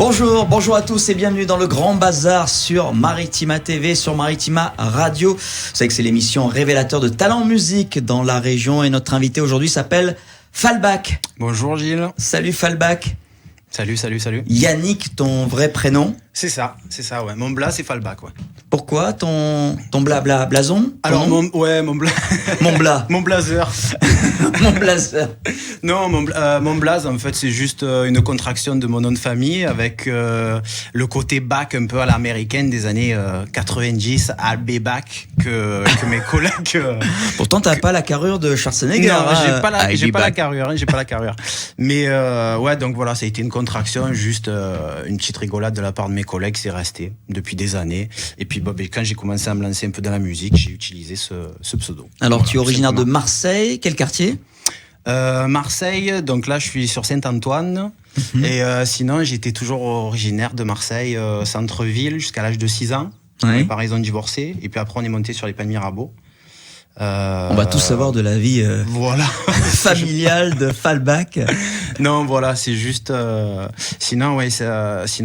Bonjour à tous et bienvenue dans le Grand Bazar sur Maritima TV, sur Maritima Radio. Vous savez que c'est l'émission révélateur de talents en musique dans la région et notre invité aujourd'hui s'appelle Falbac. Bonjour Gilles. Salut Falbac. Salut. Yannick, ton vrai prénom? C'est ça, ouais. Mon blaze, c'est Falbac, ouais. Pourquoi ton blason? Alors, mon blaze. Mon blazer. Mon blazer. Non, mon blaze, en fait, c'est juste une contraction de mon nom de famille avec le côté bac un peu à l'américaine des années 90, Albebac, que mes collègues... Pourtant, t'as pas la carrure de Schwarzenegger. Non, j'ai pas la carrure. Mais ouais, donc voilà, ça a été une contraction, juste une petite rigolade de la part de mes collègues, c'est resté depuis des années. Et puis quand j'ai commencé à me lancer un peu dans la musique, j'ai utilisé ce pseudo. Alors, voilà, tu es originaire de Marseille, quel quartier? Marseille, donc là je suis sur Saint-Antoine. Et sinon j'étais toujours originaire de Marseille, centre-ville, jusqu'à l'âge de 6 ans. Ouais. Mes parents ils ont divorcé, et puis après on est monté sur les Pins de Mirabeau. On va tout savoir de la vie voilà. familiale de Falbac. Non, voilà, c'est juste... sinon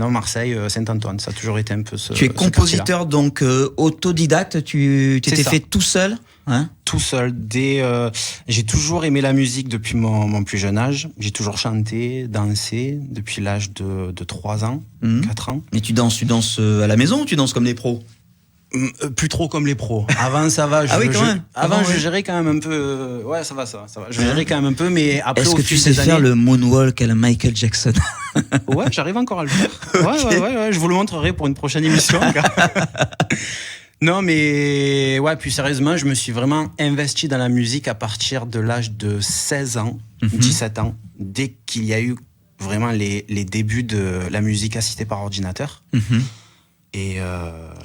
Marseille, Saint-Antoine, ça a toujours été un peu ce... Tu es compositeur donc autodidacte, tu t'étais fait tout seul, hein? Tout seul. J'ai toujours aimé la musique depuis mon plus jeune âge. J'ai toujours chanté, dansé depuis l'âge de 3 ans, 4 ans. Et tu danses à la maison ou tu danses comme les pros? Plus trop comme les pros. Avant, ça va. Je gérais quand même un peu. Ouais, ça va. Je gérais quand même un peu, mais après. Est-ce que tu sais faire le moonwalk à la Michael Jackson? Ouais, j'arrive encore à le faire. Okay. Ouais. Je vous le montrerai pour une prochaine émission. Non, mais ouais. Puis sérieusement, je me suis vraiment investi dans la musique à partir de l'âge de 16 ans, 17 ans, dès qu'il y a eu vraiment les débuts de la musique assistée par ordinateur. Et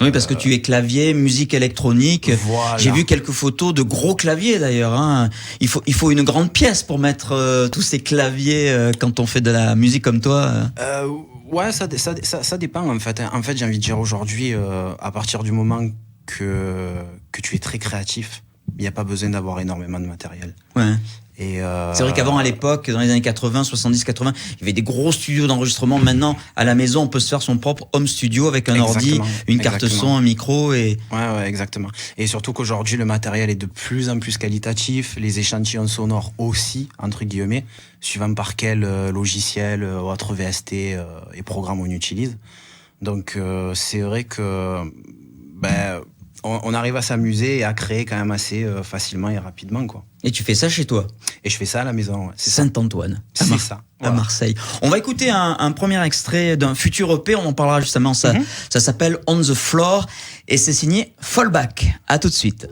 oui, parce que tu es clavier, musique électronique. Voilà. J'ai vu quelques photos de gros claviers d'ailleurs. Hein. Il faut une grande pièce pour mettre tous ces claviers quand on fait de la musique comme toi. Ouais, ça dépend en fait. En fait, j'ai envie de dire aujourd'hui, à partir du moment que tu es très créatif, il n'y a pas besoin d'avoir énormément de matériel. Ouais. Et c'est vrai qu'avant, à l'époque, dans les années 80, 70, 80, il y avait des gros studios d'enregistrement. Maintenant, à la maison, on peut se faire son propre home studio avec un ordi, une carte son, un micro et... Ouais, exactement. Et surtout qu'aujourd'hui, le matériel est de plus en plus qualitatif, les échantillons sonores aussi, entre guillemets, suivant par quel logiciel ou autre VST et programme on utilise. Donc, c'est vrai que, on arrive à s'amuser et à créer quand même assez facilement et rapidement, quoi. Et tu fais ça chez toi? Et je fais ça à la maison, ouais. Saint-Antoine. C'est ça. Voilà. À Marseille. On va écouter un premier extrait d'un futur EP, on en parlera justement, ça s'appelle On the Floor et c'est signé Falbac. À tout de suite.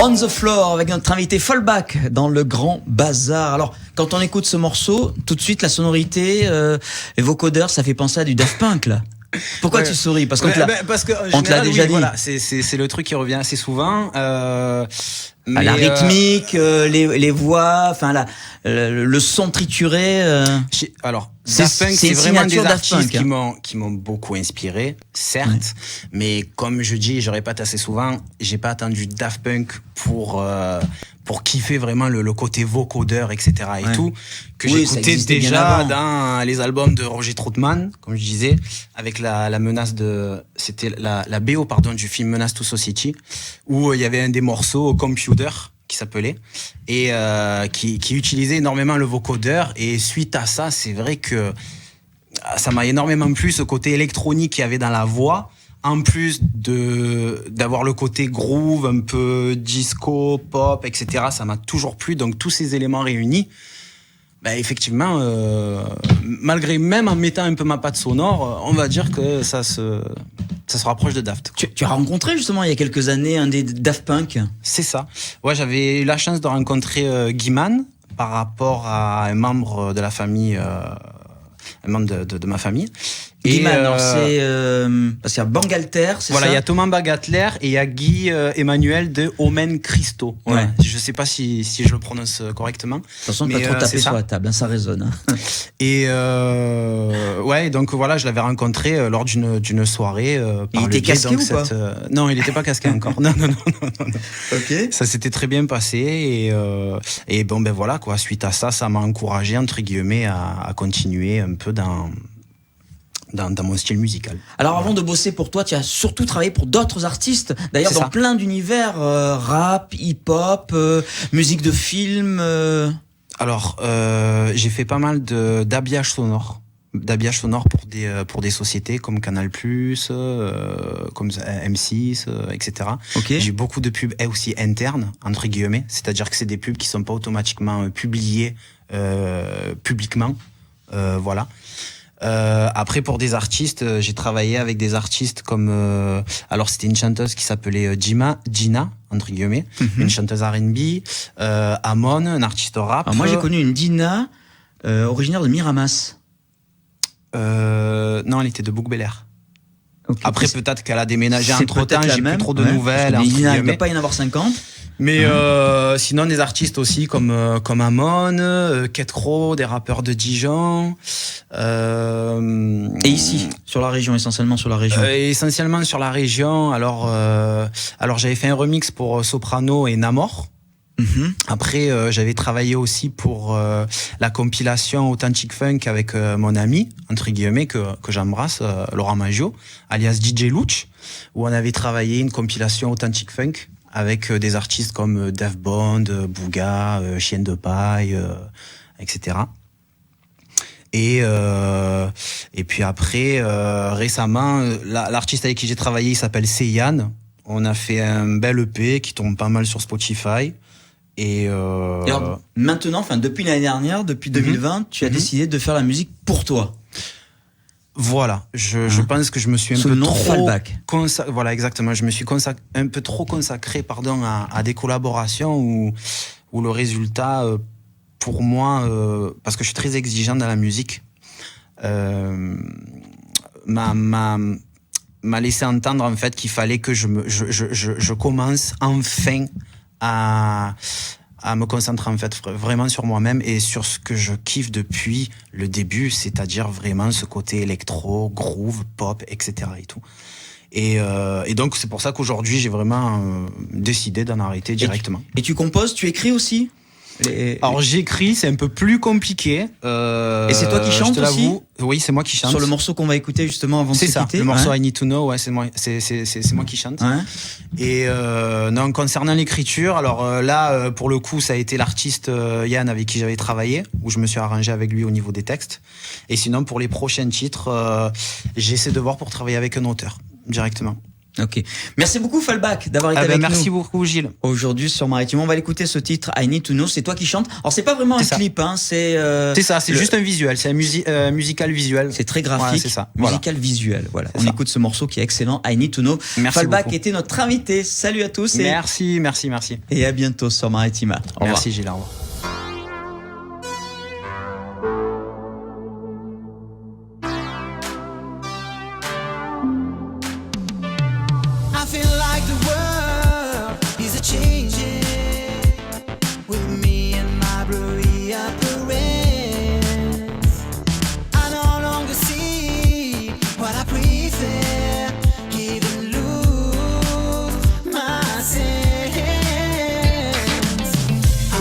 On the Floor avec notre invité Falbac dans le Grand Bazar. Alors, quand on écoute ce morceau, tout de suite la sonorité et vocodeur, ça fait penser à du Daft Punk là. Pourquoi tu souris? Parce qu'on te l'a déjà dit. Voilà, c'est le truc qui revient assez souvent. Mais la rythmique, les voix, enfin le son trituré. Alors, Daft Punk, c'est vraiment des artistes qui m'ont beaucoup inspiré, certes, mais comme je dis, je répète assez souvent, j'ai pas attendu Daft Punk pour kiffer vraiment le côté vocodeur, etc. et tout, que j'écoutais déjà dans les albums de Roger Troutman, comme je disais, avec la menace c'était la BO, du film Menace to Society, où il y avait un des morceaux, Computer, qui s'appelait, et qui utilisait énormément le vocodeur, et suite à ça, c'est vrai que ça m'a énormément plu, ce côté électronique qu'il y avait dans la voix, en plus d'avoir le côté groove, un peu disco, pop, etc., ça m'a toujours plu. Donc tous ces éléments réunis, effectivement, malgré même en mettant un peu ma patte sonore, on va dire que ça se rapproche de Daft. Tu as rencontré justement il y a quelques années un des Daft Punk. C'est ça. Ouais, j'avais eu la chance de rencontrer Guy Mann par rapport à un membre de la famille, un membre de ma famille. Guy Mann, alors c'est parce qu'il y a Bangalter, c'est voilà, ça. Il y a Thomas Bangalter et il y a Guy Emmanuel de Omen Christo. Voilà. Ouais. Je sais pas si je le prononce correctement. De toute façon, pas trop taper sur la table, hein, ça résonne. Hein. Et ouais, donc voilà, je l'avais rencontré lors d'une soirée. Il était casqué ou pas non, il était pas casqué encore. Non. Ok. Ça s'était très bien passé et bon ben voilà quoi. Suite à ça, ça m'a encouragé entre guillemets à continuer un peu dans mon style musical. Alors avant de bosser pour toi, tu as surtout travaillé pour d'autres artistes, d'ailleurs dans plein d'univers, rap, hip-hop, musique de film. Alors j'ai fait pas mal d'habillage sonore pour des sociétés comme Canal+, comme M6, etc. Okay. J'ai beaucoup de pubs aussi internes entre guillemets, c'est-à-dire que c'est des pubs qui sont pas automatiquement publiées publiquement, voilà. Après pour des artistes, j'ai travaillé avec des artistes comme alors c'était une chanteuse qui s'appelait Gina entre guillemets, une chanteuse R&B, Amon, un artiste rap. Alors moi j'ai connu une Dina originaire de Miramas. Non, elle était de Bouc-Bel-Air. Okay, après peut-être qu'elle a déménagé entre-temps, j'ai plus trop de nouvelles. Il ne peut pas y en avoir 50. Mais sinon des artistes aussi comme Amon, Kate Crow, des rappeurs de Dijon. Et ici, sur la région, essentiellement sur la région. Essentiellement sur la région. Alors j'avais fait un remix pour Soprano et Namor. Après, j'avais travaillé aussi pour la compilation Authentic Funk avec mon ami, entre guillemets, que j'embrasse, Laurent Maggio, alias DJ Luch, où on avait travaillé une compilation Authentic Funk avec des artistes comme Dave Bond, Bouga, Chienne de Paille, etc. Et puis après, récemment, l'artiste avec qui j'ai travaillé, il s'appelle Seyane. On a fait un bel EP qui tombe pas mal sur Spotify. Et alors, maintenant, enfin depuis l'année dernière, depuis 2020, tu as décidé de faire la musique pour toi. Voilà, je pense que je me suis un peu trop voilà exactement, je me suis un peu trop consacré à des collaborations où le résultat pour moi parce que je suis très exigeant dans la musique m'a laissé entendre en fait qu'il fallait que je commence enfin à me concentrer en fait vraiment sur moi-même et sur ce que je kiffe depuis le début, c'est-à-dire vraiment ce côté électro, groove, pop, etc. et tout. Et donc c'est pour ça qu'aujourd'hui j'ai vraiment décidé d'en arrêter directement. Et tu composes, tu écris aussi ? Alors j'écris, c'est un peu plus compliqué. Et c'est toi qui chantes aussi ? Oui, c'est moi qui chante. Sur le morceau qu'on va écouter justement avant de se quitter. C'est ça, le morceau I Need to Know, ouais, c'est moi qui chante. Ouais. Et non, concernant l'écriture, alors là, pour le coup, ça a été l'artiste Yann avec qui j'avais travaillé, où je me suis arrangé avec lui au niveau des textes. Et sinon, pour les prochains titres, j'essaie de voir pour travailler avec un auteur directement. Ok. Merci beaucoup Fallback d'avoir été avec nous. Merci beaucoup Gilles. Aujourd'hui sur Maritime, on va l'écouter ce titre I Need to Know, c'est toi qui chantes. Alors c'est pas vraiment un clip hein, c'est ça, c'est juste un visuel, c'est un musical visuel. C'est très graphique. Ouais, c'est ça. Musical visuel, voilà. On écoute ce morceau qui est excellent, I Need to Know. Merci Fallback beaucoup. était notre invité. Salut à tous et merci. Et à bientôt sur Maritima. Au revoir. Merci Gilles, au revoir.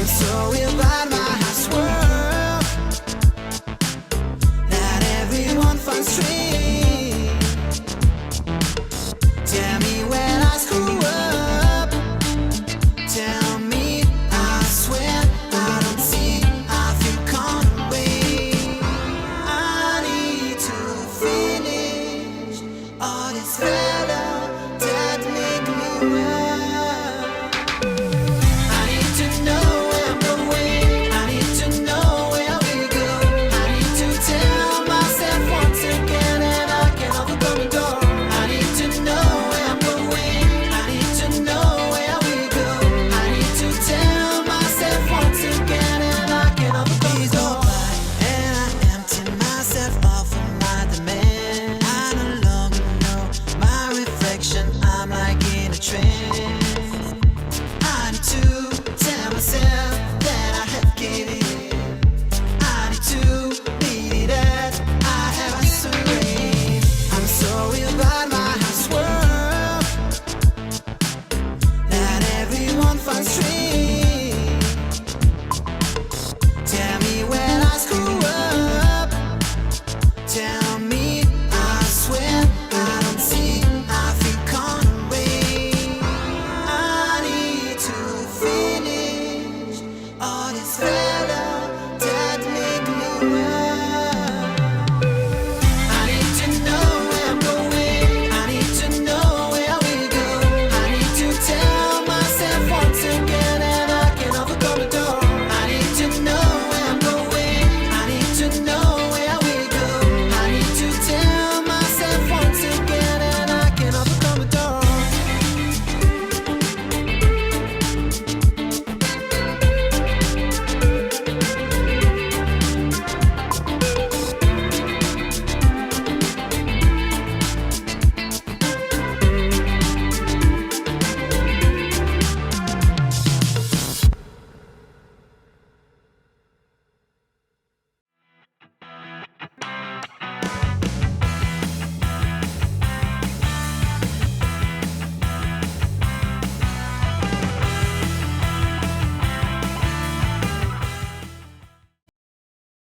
So street.